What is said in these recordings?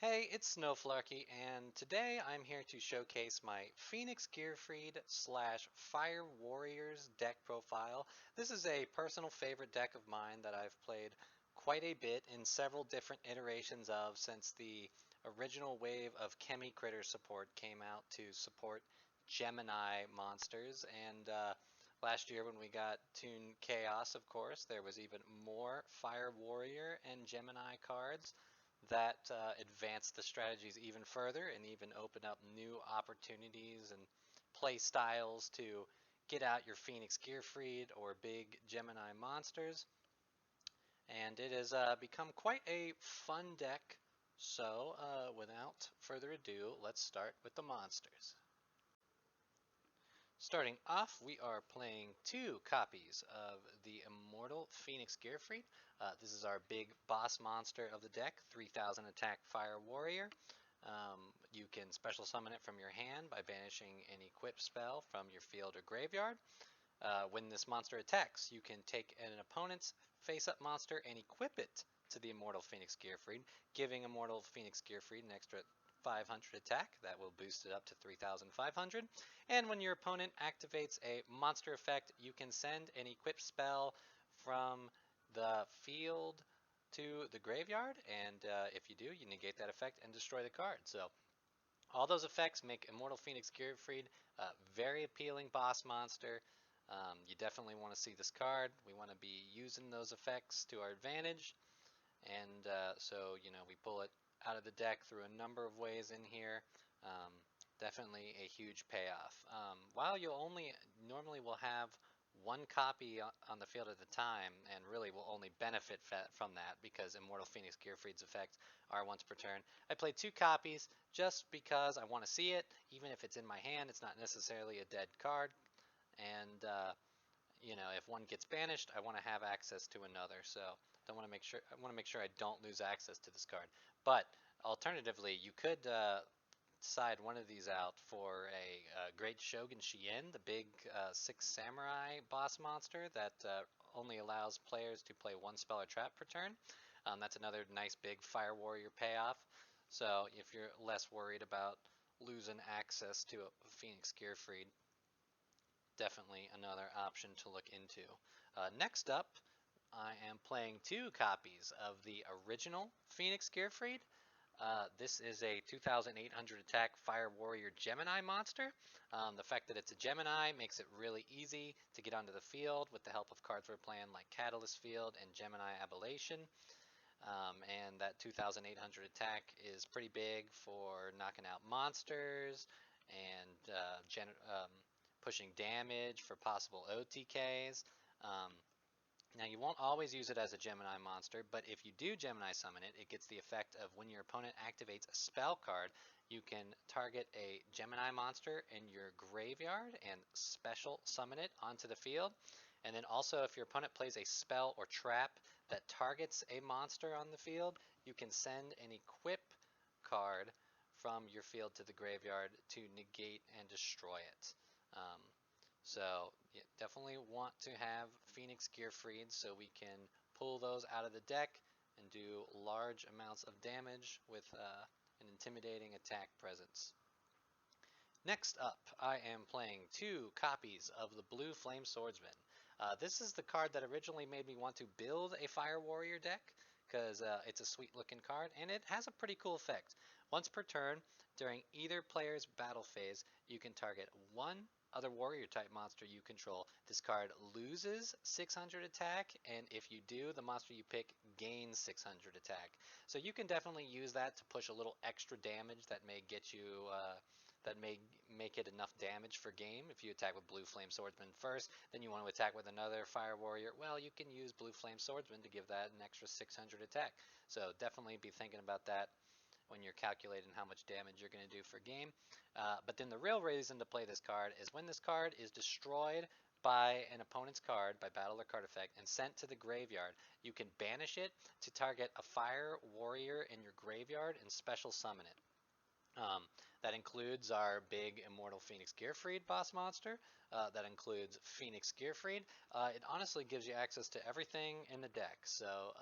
Hey, it's Snowflarky, and today I'm here to showcase my Phoenix Gearfried slash Fire Warriors deck profile. This is a personal favorite deck of mine that I've played quite a bit in several different iterations of since the original wave of Chemi Critter support came out to support Gemini monsters. And last year when we got Toon Chaos, of course, there was even more Fire Warrior and Gemini cards that advance the strategies even further and even open up new opportunities and play styles to get out your Phoenix Gearfried or big Gemini monsters. And it has become quite a fun deck. So without further ado, let's start with the monsters. Starting off, we are playing two copies of the Immortal Phoenix Gearfried. This is our big boss monster of the deck, 3000 attack Fire Warrior. You can special summon it from your hand by banishing an equip spell from your field or graveyard. When this monster attacks, you can take an opponent's face-up monster and equip it to the Immortal Phoenix Gearfried, giving Immortal Phoenix Gearfried an extra 500 attack. That will boost it up to 3,500. And when your opponent activates a monster effect, you can send an equip spell from the field to the graveyard, and if you do, you negate that effect and destroy the card. So all those effects make Immortal Phoenix Gearfried a very appealing boss monster. You definitely want to see this card. We want to be using those effects to our advantage. And so, we pull it out of the deck through a number of ways in here. Um, Definitely a huge payoff. While you'll only normally will have one copy on the field at a time, and really will only benefit from that because Immortal Phoenix Gearfried's effects are once per turn. I played two copies just because I want to see it. Even if it's in my hand, it's not necessarily a dead card. And if one gets banished, I want to have access to another. So I want to make sure I don't lose access to this card. But alternatively, you could decide one of these out for a Great Shogun Shien, the big 6 samurai boss monster that only allows players to play one spell or trap per turn. That's another nice big Fire Warrior payoff. So if you're less worried about losing access to a Phoenix Gearfried, definitely another option to look into. Next up, I am playing two copies of the original Phoenix Gearfried. This is a 2,800 attack Fire Warrior Gemini monster. The fact that it's a Gemini makes it really easy to get onto the field with the help of cards we're playing like Catalyst Field and Gemini Aberration. And that 2,800 attack is pretty big for knocking out monsters and pushing damage for possible OTKs. Now you won't always use it as a Gemini monster, but if you do Gemini summon it, it gets the effect of when your opponent activates a spell card, you can target a Gemini monster in your graveyard and special summon it onto the field. And then also if your opponent plays a spell or trap that targets a monster on the field, you can send an equip card from your field to the graveyard to negate and destroy it. So yeah, definitely want to have Phoenix Gearfried so we can pull those out of the deck and do large amounts of damage with an intimidating attack presence. Next up, I am playing two copies of the Blue Flame Swordsman. This is the card that originally made me want to build a Fire Warrior deck because it's a sweet looking card and it has a pretty cool effect. Once per turn, during either player's battle phase, you can target one other warrior type monster you control. This card loses 600 attack, and if you do, the monster you pick gains 600 attack. So you can definitely use that to push a little extra damage that may get you that may make it enough damage for game. If you attack with Blue Flame Swordsman first, then you want to attack with another Fire Warrior, well, you can use Blue Flame Swordsman to give that an extra 600 attack. So definitely be thinking about that when you're calculating how much damage you're going to do for game. But then the real reason to play this card is when this card is destroyed by an opponent's card, by battle or card effect, and sent to the graveyard, you can banish it to target a Fire Warrior in your graveyard and special summon it. That includes our big Immortal Phoenix Gearfried boss monster. That includes Phoenix Gearfried. It honestly gives you access to everything in the deck. So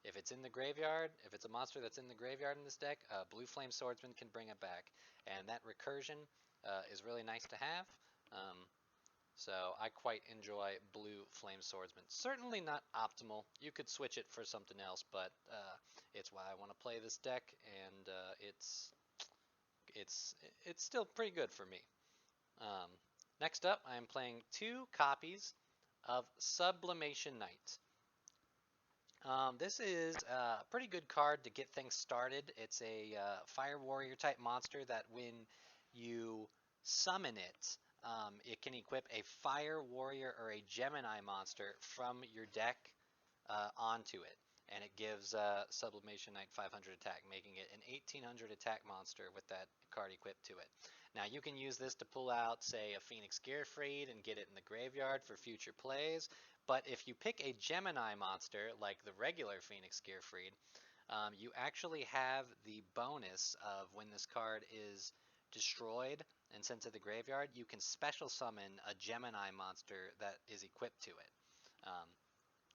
If it's in the graveyard, if it's a monster that's in the graveyard in this deck, Blue Flame Swordsman can bring it back. And that recursion is really nice to have. So I quite enjoy Blue Flame Swordsman. Certainly not optimal. You could switch it for something else, but it's why I want to play this deck, and it's still pretty good for me. Um, Next up, I am playing 2 copies of Sublimation Knight. This is a pretty good card to get things started. It's a Fire Warrior type monster that when you summon it, it can equip a Fire Warrior or a Gemini monster from your deck onto it. And it gives Sublimation Knight 500 attack, making it an 1800 attack monster with that card equipped to it. Now you can use this to pull out, say, a Phoenix Gearfried and get it in the graveyard for future plays. But if you pick a Gemini monster, like the regular Phoenix Gearfried, you actually have the bonus of when this card is destroyed and sent to the graveyard, you can special summon a Gemini monster that is equipped to it.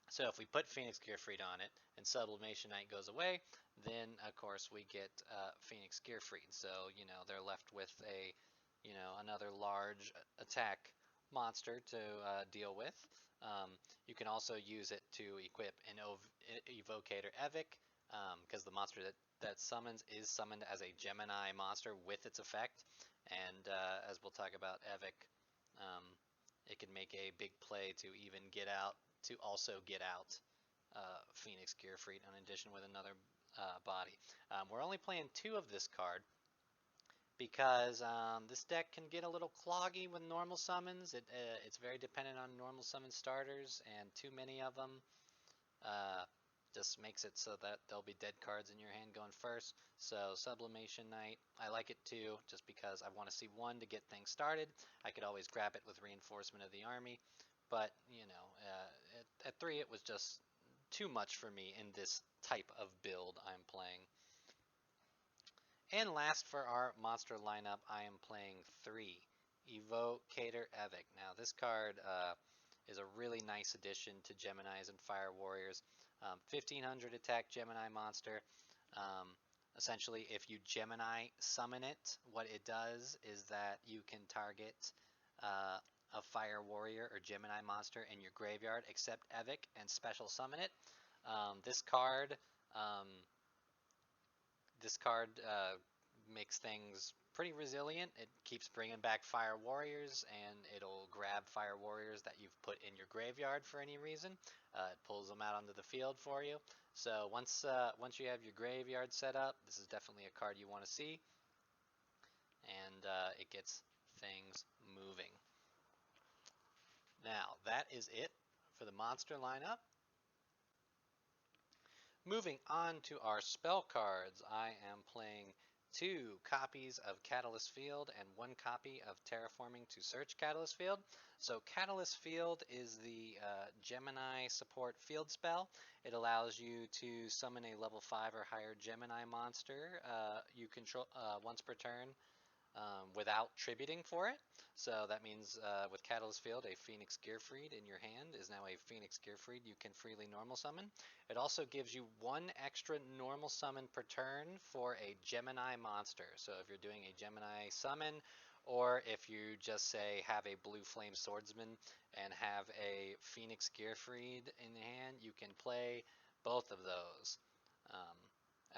So if we put Phoenix Gearfried on it and Sublimation Knight goes away, then of course we get Phoenix Gearfried. So they're left with a another large attack monster to deal with. You can also use it to equip an Evocator Evic, because the monster that summons is summoned as a Gemini monster with its effect. And as we'll talk about Evic, it can make a big play to even also get out Phoenix Gearfried in addition with another body. We're only playing 2 of this card because this deck can get a little cloggy with normal summons. It's very dependent on normal summon starters, and too many of them just makes it so that there'll be dead cards in your hand going first. So Sublimation Knight, I like it too, just because I want to see 1 to get things started. I could always grab it with Reinforcement of the Army, but at 3 it was just too much for me in this type of build I'm playing. And last for our monster lineup, I am playing 3 Evocator Evic. Now this card is a really nice addition to Geminis and Fire Warriors. 1500 attack Gemini monster. Essentially, if you Gemini summon it, what it does is that you can target a Fire Warrior or Gemini monster in your graveyard, except Evic, and special summon it. This card makes things pretty resilient. It keeps bringing back Fire Warriors, and it'll grab Fire Warriors that you've put in your graveyard for any reason. It pulls them out onto the field for you. So once you have your graveyard set up, this is definitely a card you want to see, and it gets things moving. Now that is it for the monster lineup. Moving on to our spell cards, I am playing 2 copies of Catalyst Field and 1 copy of Terraforming to Search Catalyst Field. So Catalyst Field is the Gemini support field spell. It allows you to summon a level 5 or higher Gemini monster you control once per turn without tributing for it. So that means with Catalyst Field, a Phoenix Gearfried in your hand is now a Phoenix Gearfried you can freely normal summon. It also gives you 1 extra normal summon per turn for a Gemini monster. So if you're doing a Gemini summon, or if you just say have a Blue Flame Swordsman and have a Phoenix Gearfried in the hand, you can play both of those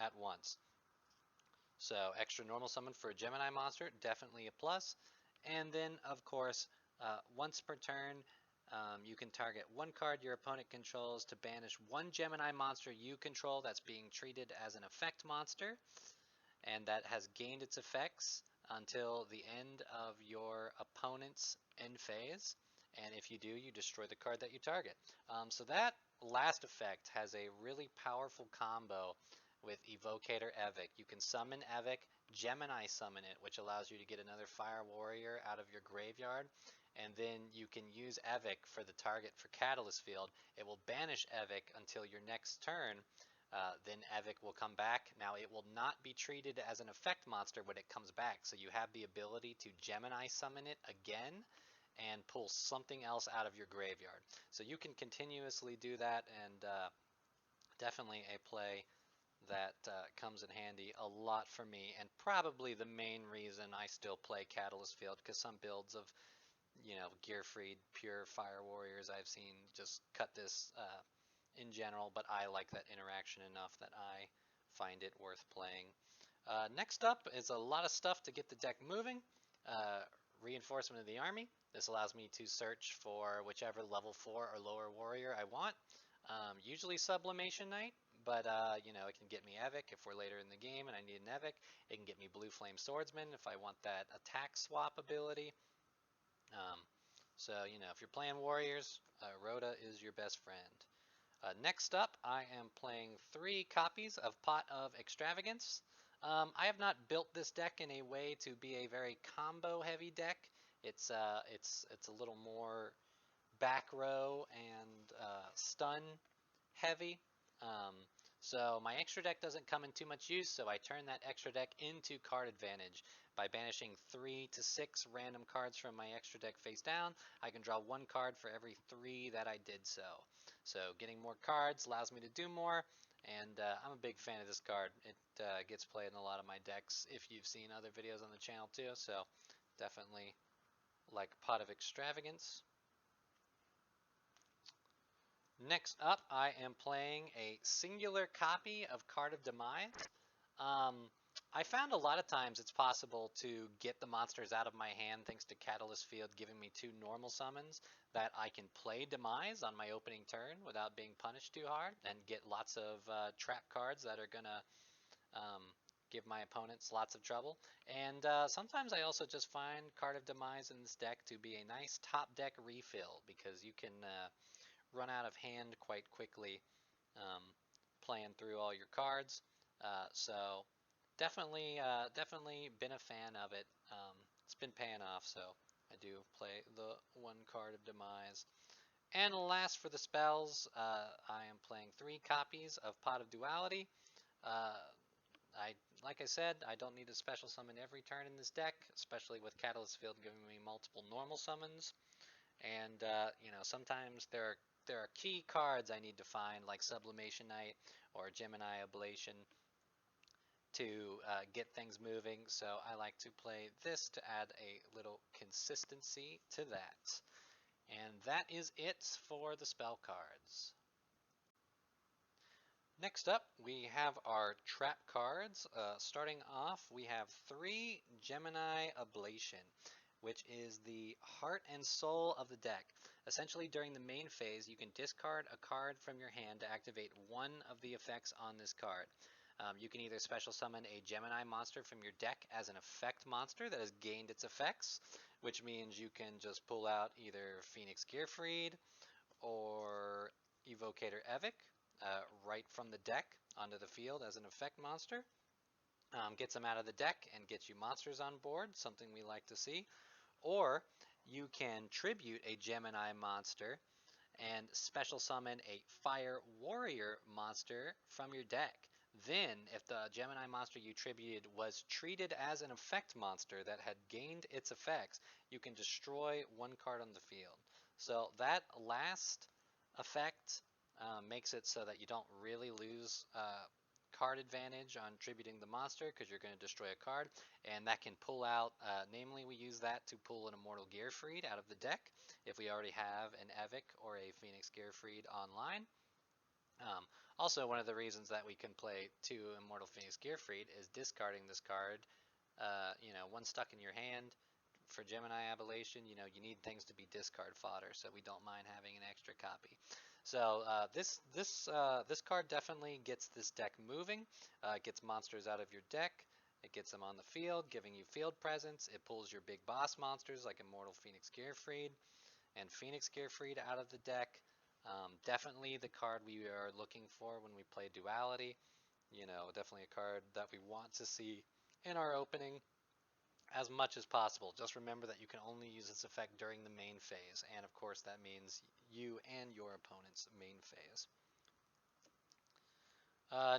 at once. So extra normal summon for a Gemini monster, definitely a plus. And then, of course, once per turn, you can target 1 card your opponent controls to banish 1 Gemini monster you control that's being treated as an effect monster, and that has gained its effects until the end of your opponent's end phase. And if you do, you destroy the card that you target. So that last effect has a really powerful combo with Evocator Evic. You can summon Evic, Gemini summon it, which allows you to get another Fire Warrior out of your graveyard, and then you can use Evic for the target for Catalyst Field. It will banish Evic until your next turn. Then Evic will come back. Now it will not be treated as an effect monster when it comes back, so you have the ability to Gemini summon it again and pull something else out of your graveyard. So you can continuously do that, and definitely a play that comes in handy a lot for me, and probably the main reason I still play Catalyst Field, because some builds of, Gearfried, pure Fire Warriors I've seen just cut this in general, but I like that interaction enough that I find it worth playing. Next up is a lot of stuff to get the deck moving. Reinforcement of the army. This allows me to search for whichever level 4 or lower warrior I want. Usually Sublimation Knight, but it can get me Evic if we're later in the game and I need an Evic. It can get me Blue Flame Swordsman if I want that attack swap ability. If you're playing warriors, Rhoda is your best friend. Next up, I am playing 3 copies of Pot of Extravagance. I have not built this deck in a way to be a very combo-heavy deck. It's a little more back row and stun heavy. Um, so my extra deck doesn't come in too much use, so I turn that extra deck into card advantage. By banishing 3 to 6 random cards from my extra deck face down, I can draw 1 card for every 3 that I did so. So getting more cards allows me to do more, and I'm a big fan of this card. It gets played in a lot of my decks if you've seen other videos on the channel too, so definitely like Pot of Extravagance. Next up, I am playing a singular copy of Card of Demise. I found a lot of times it's possible to get the monsters out of my hand thanks to Catalyst Field giving me 2 normal summons that I can play Demise on my opening turn without being punished too hard and get lots of trap cards that are going to give my opponents lots of trouble. And sometimes I also just find Card of Demise in this deck to be a nice top deck refill because you can run out of hand quite quickly playing through all your cards. So definitely been a fan of it. It's been paying off, so I do play the 1 card of Demise. And last for the spells, I am playing 3 copies of Pot of Duality. Like I said, I don't need to special summon every turn in this deck, especially with Catalyst Field giving me multiple normal summons. And sometimes there are key cards I need to find, like Sublimation Knight or Gemini Ablation, to get things moving. So I like to play this to add a little consistency to that. And that is it for the spell cards. Next up, we have our trap cards. Starting off, we have 3 Gemini Ablation, which is the heart and soul of the deck. Essentially, during the main phase, you can discard a card from your hand to activate one of the effects on this card. You can either special summon a Gemini monster from your deck as an effect monster that has gained its effects, which means you can just pull out either Phoenix Gearfried or Evocator Evic right from the deck onto the field as an effect monster. Gets them out of the deck and gets you monsters on board, something we like to see. Or you can tribute a Gemini monster and special summon a Fire Warrior monster from your deck. Then, if the Gemini monster you tributed was treated as an effect monster that had gained its effects, you can destroy 1 card on the field. So that last effect makes it so that you don't really lose card advantage on tributing the monster because you're going to destroy a card, and that can pull out, namely we use that to pull an Immortal Gearfried out of the deck if we already have an Evic or a Phoenix Gearfried online. Also, one of the reasons that we can play 2 Immortal Phoenix Gearfried is discarding this card. One stuck in your hand for Gemini Ablation, you need things to be discard fodder, so we don't mind having an extra copy. So this card definitely gets this deck moving. It gets monsters out of your deck. It gets them on the field, giving you field presence. It pulls your big boss monsters like Immortal Phoenix Gearfried and Phoenix Gearfried out of the deck. Definitely the card we are looking for when we play Duality. Definitely a card that we want to see in our opening as much as possible. Just remember that you can only use its effect during the main phase, and of course that means you and your opponent's main phase.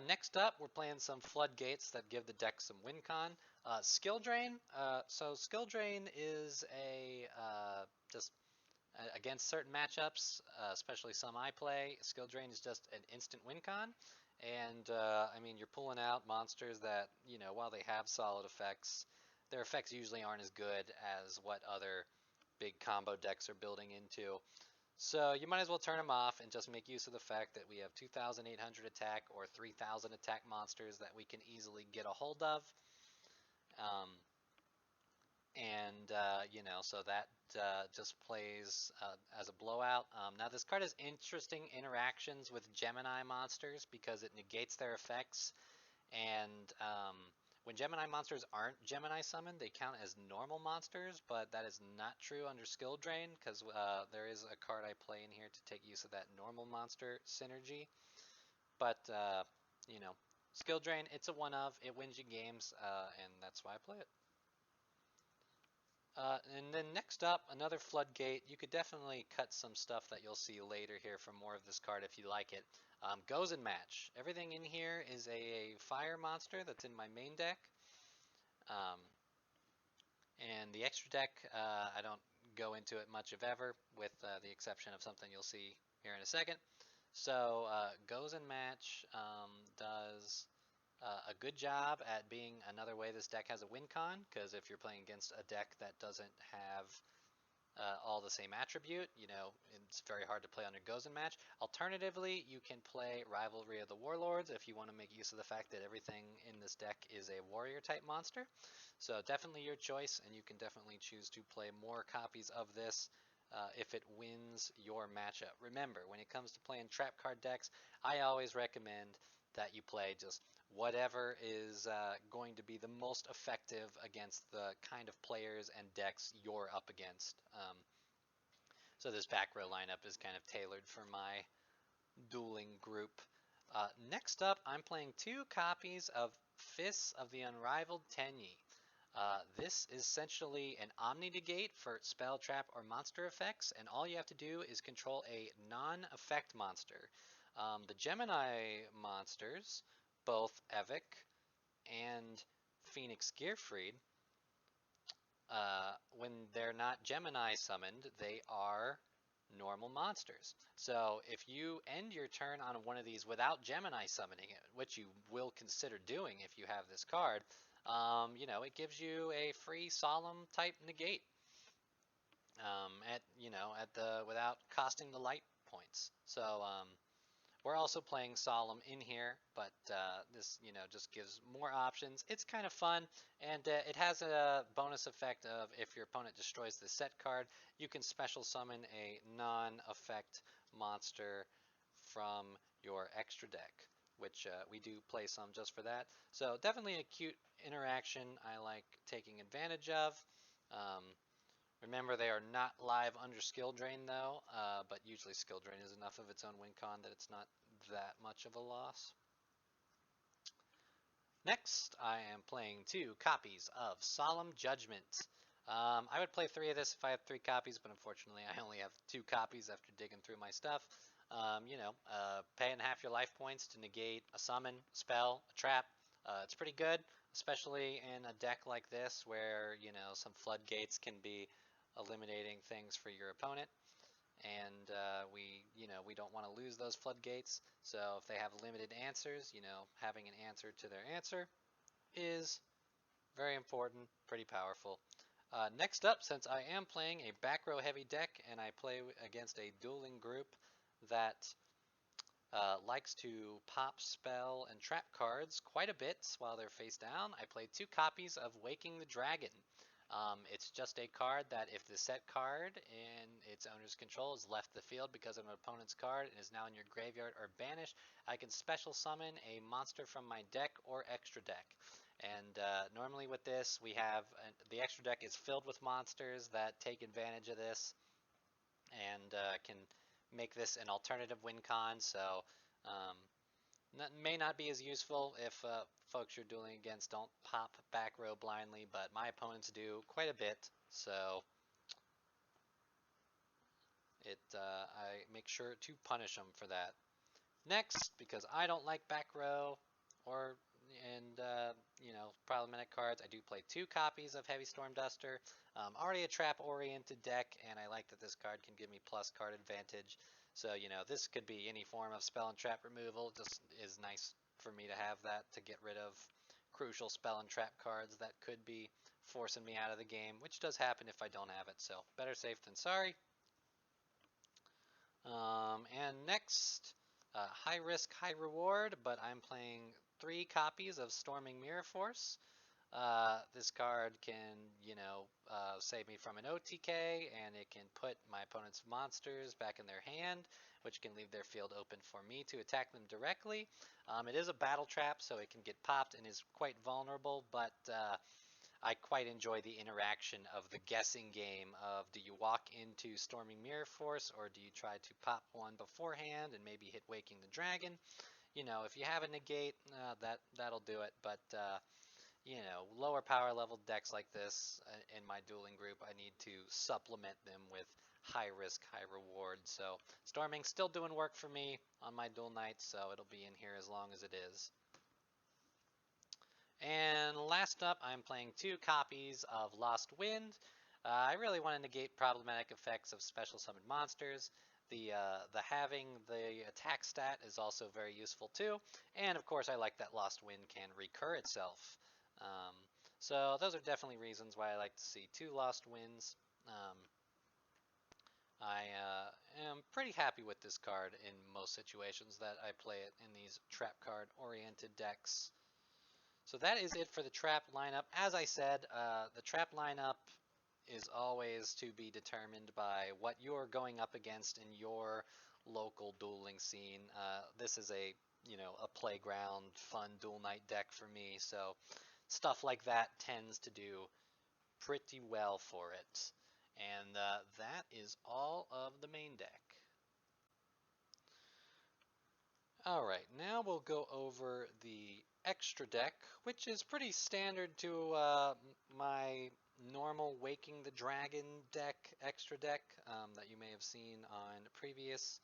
Next up, we're playing some Floodgates that give the deck some win con. Skill Drain. So Skill Drain is a just against certain matchups, especially some I play, Skill Drain is just an instant win con. And I mean, you're pulling out monsters that, you know, while they have solid effects, their effects usually aren't as good as what other big combo decks are building into. So you might as well turn them off and just make use of the fact that we have 2,800 attack or 3,000 attack monsters that we can easily get a hold of. Um, and you know, so that just plays as a blowout. Now this card has interesting interactions with Gemini monsters because it negates their effects, and when Gemini monsters aren't Gemini summoned, they count as normal monsters, but that is not true under Skill Drain because there is a card I play in here to take use of that normal monster synergy. But you know, Skill Drain, it's a one of, it wins you games, and that's why I play it. And then next up, another Floodgate. You could definitely cut some stuff that you'll see later here for more of this card if you like it. Goes and Match. Everything in here is a fire monster that's in my main deck. Um, and the extra deck, I don't go into it much if ever, with the exception of something you'll see here in a second. So Goes and Match does a good job at being another way this deck has a win con, because if you're playing against a deck that doesn't have all the same attribute, you know, it's very hard to play under Goes and Match. Alternatively, you can play Rivalry of the Warlords if you want to make use of the fact that everything in this deck is a warrior type monster. So definitely your choice, and you can definitely choose to play more copies of this if it wins your matchup. Remember, when it comes to playing trap card decks, I always recommend that you play just whatever is going to be the most effective against the kind of players and decks you're up against. So this back row lineup is kind of tailored for my dueling group. Next up, I'm playing 2 copies of Fists of the Unrivaled Tenyi. This is essentially an Omni-Negate for spell, trap, or monster effects, and all you have to do is control a non-effect monster. The Gemini monsters, both Evic and Phoenix Gearfried, when they're not Gemini summoned, they are normal monsters. So if you end your turn on one of these without Gemini summoning it, which you will consider doing if you have this card, you know, it gives you a free Solemn type negate at, you know, at the without costing the light points. So we're also playing Solemn in here, but this, you know, just gives more options. It's kind of fun, and it has a bonus effect of if your opponent destroys the set card, you can special summon a non-effect monster from your extra deck, which we do play some just for that. So definitely a cute interaction I like taking advantage of. Um, Remember, they are not live under Skill Drain, though, but usually Skill Drain is enough of its own win con that it's not that much of a loss. Next, I am playing 2 copies of Solemn Judgment. I would play 3 of this if I had 3 copies, but unfortunately I only have 2 copies after digging through my stuff. You know, paying half your life points to negate a summon, a spell, a trap. It's pretty good, especially in a deck like this where, you know, some floodgates can be eliminating things for your opponent. And you know, we don't want to lose those floodgates. So if they have limited answers, you know, having an answer to their answer is very important, pretty powerful. Next up, since I am playing a back row heavy deck and I play against a dueling group that likes to pop spell and trap cards quite a bit while they're face down, I played 2 copies of Waking the Dragon. It's just a card that if the set card in its owner's control has left the field because of an opponent's card and is now in your graveyard or banished, I can special summon a monster from my deck or extra deck. And normally with this, we have the extra deck is filled with monsters that take advantage of this and can make this an alternative win con. So may not be as useful if folks you're dueling against don't pop back row blindly, but my opponents do quite a bit. So I make sure to punish them for that. Next, because I don't like back row, or and problematic cards. I do play 2 copies of Heavy Storm Duster. Already a trap-oriented deck, and I like that this card can give me plus card advantage. So, this could be any form of spell and trap removal. It just is nice for me to have that to get rid of crucial spell and trap cards that could be forcing me out of the game, which does happen if I don't have it. So, better safe than sorry. And next, high risk, high reward, but I'm playing 3 copies of Storming Mirror Force. This card can, save me from an OTK, and it can put my opponent's monsters back in their hand, which can leave their field open for me to attack them directly. It is a battle trap, so it can get popped and is quite vulnerable, but I quite enjoy the interaction of the guessing game of, do you walk into Storming Mirror Force, or do you try to pop one beforehand and maybe hit Waking the Dragon? If you have a negate, that'll do it, but lower power level decks like this in my dueling group, I need to supplement them with high risk, high reward. So Storming's still doing work for me on my duel nights, so it'll be in here as long as it is. And last up, I'm playing 2 copies of Lost Wind. I really want to negate problematic effects of special summoned monsters. The having the attack stat is also very useful too, and of course I like that Lost Wind can recur itself. So those are definitely reasons why I like to see 2 Lost Winds. I am pretty happy with this card in most situations that I play it in these trap card oriented decks. So that is it for the trap lineup. As I said, the trap lineup is always to be determined by what you're going up against in your local dueling scene. This is a playground fun duel night deck for me, so stuff like that tends to do pretty well for it. And that is all of the main deck. Alright, now we'll go over the extra deck, which is pretty standard to my normal Waking the Dragon deck, extra deck, that you may have seen on previous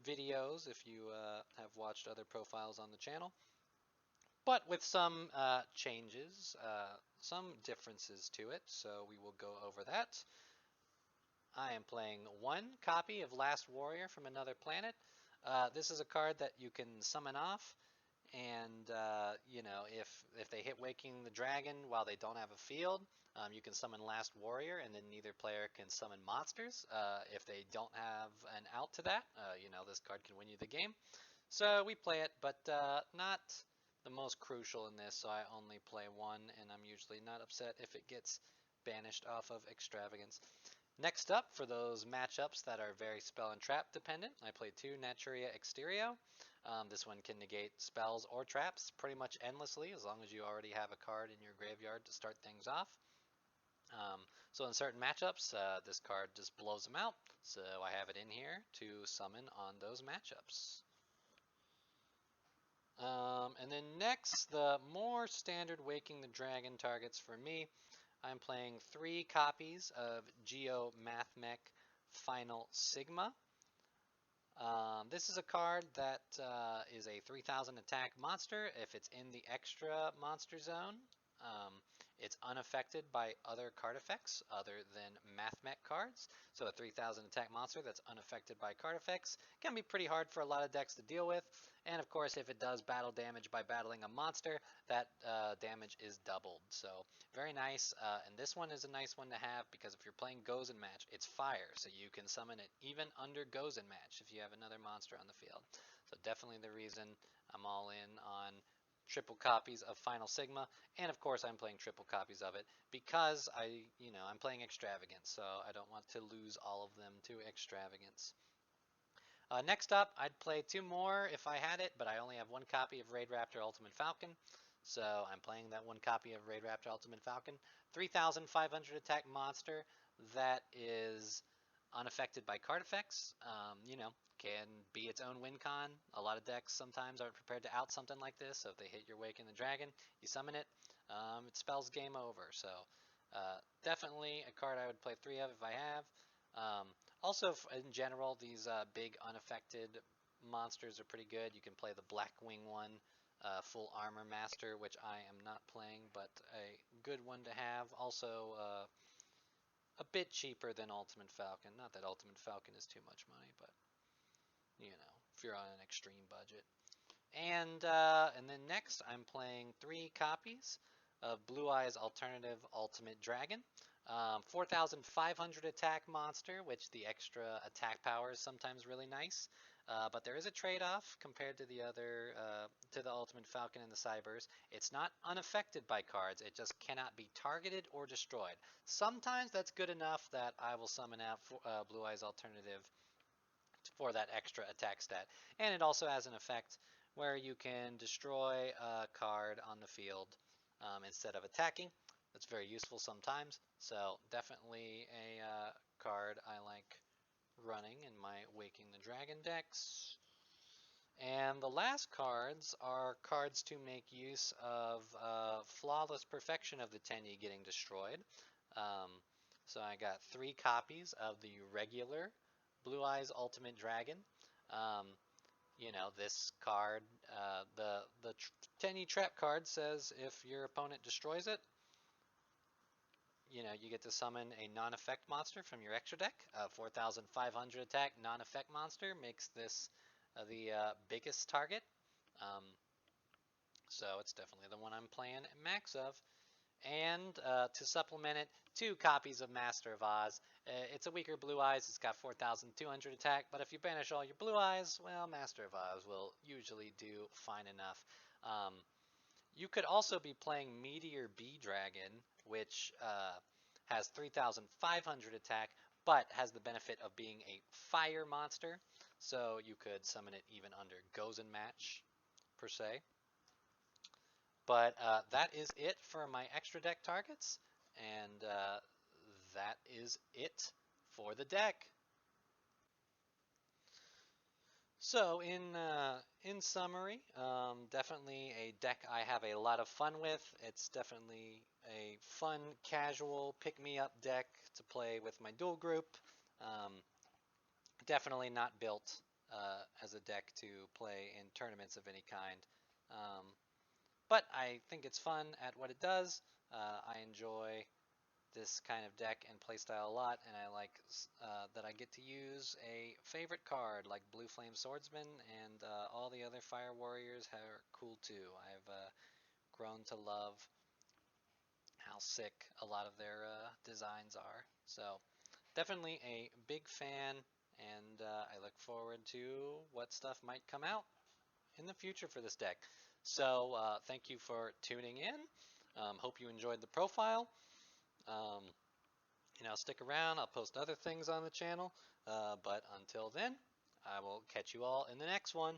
videos if you have watched other profiles on the channel. But with some changes, some differences to it, so we will go over that. I am playing 1 copy of Last Warrior from Another Planet. This is a card that you can summon off, and if they hit Waking the Dragon while they don't have a field, you can summon Last Warrior, and then neither player can summon monsters. If they don't have an out to that, this card can win you the game. So we play it, but not the most crucial in this, so I only play 1, and I'm usually not upset if it gets banished off of Extravagance. Next up, for those matchups that are very spell and trap dependent, I play 2 Naturia Exterio. This one can negate spells or traps pretty much endlessly, as long as you already have a card in your graveyard to start things off. So in certain matchups, this card just blows them out, so I have it in here to summon on those matchups. And then next, the more standard Waking the Dragon targets for me. I'm playing 3 copies of Yugioh Mathmech Final Sigma. This is a card that is a 3000 attack monster if it's in the extra monster zone. It's unaffected by other card effects other than Mathmech cards. So a 3000 attack monster that's unaffected by card effects can be pretty hard for a lot of decks to deal with. And of course, if it does battle damage by battling a monster, that damage is doubled. So very nice. And this one is a nice one to have because if you're playing Gozen Match, it's fire. So you can summon it even under Gozen Match if you have another monster on the field. So definitely the reason I'm all in on triple copies of Final Sigma, and of course I'm playing triple copies of it because I'm playing Extravagance, so I don't want to lose all of them to Extravagance. Next up, I'd play 2 more if I had it, but I only have 1 copy of Raid Raptor Ultimate Falcon, so I'm playing that 1 copy of Raid Raptor Ultimate Falcon. 3,500 attack monster that is unaffected by card effects. Can be its own win con. A lot of decks sometimes aren't prepared to out something like this, so if they hit your Waking the Dragon, you summon it, it spells game over. So definitely a card I would play 3 of if I have. Also, in general, these big unaffected monsters are pretty good. You can play the Blackwing one full armor master, which I am not playing, but a good one to have. Also, a bit cheaper than Ultimate Falcon. Not that Ultimate Falcon is too much money, but you know, if you're on an extreme budget. And then next, I'm playing 3 copies of Blue Eyes Alternative Ultimate Dragon. 4,500 attack monster, which the extra attack power is sometimes really nice. But there is a trade-off compared to the other, to the Ultimate Falcon and the Cybers. It's not unaffected by cards. It just cannot be targeted or destroyed. Sometimes that's good enough that I will summon out Blue Eyes Alternative for that extra attack stat. And it also has an effect where you can destroy a card on the field instead of attacking. That's very useful sometimes. So definitely a card I like running in my Waking the Dragon decks. And the last cards are cards to make use of Flawless Perfection of the Tenyi getting destroyed. Um, so I got 3 copies of the regular Blue Eyes Ultimate Dragon. Um, you know, this card, the Tenyi Trap card says if your opponent destroys it, you know, you get to summon a non-effect monster from your extra deck. 4,500 attack non-effect monster makes this the biggest target. Um, so it's definitely the one I'm playing max of. And to supplement it, 2 copies of Master of Oz. It's a weaker Blue Eyes. It's got 4,200 attack, but if you banish all your Blue Eyes, well, Master of Oz will usually do fine enough. You could also be playing Meteor Bee Dragon, which has 3,500 attack, but has the benefit of being a fire monster. So you could summon it even under Gozen Match, per se. But that is it for my extra deck targets, and that is it for the deck. So in summary, definitely a deck I have a lot of fun with. It's definitely a fun, casual, pick-me-up deck to play with my duel group. Um, Definitely not built as a deck to play in tournaments of any kind. Um, but I think it's fun at what it does. I enjoy this kind of deck and playstyle a lot, and I like that I get to use a favorite card like Blue Flame Swordsman, and all the other Fire Warriors are cool too. I've grown to love how sick a lot of their designs are. So definitely a big fan, and I look forward to what stuff might come out in the future for this deck. So thank you for tuning in. Hope you enjoyed the profile. Um, you know, stick around. I'll post other things on the channel. But until then, I will catch you all in the next one.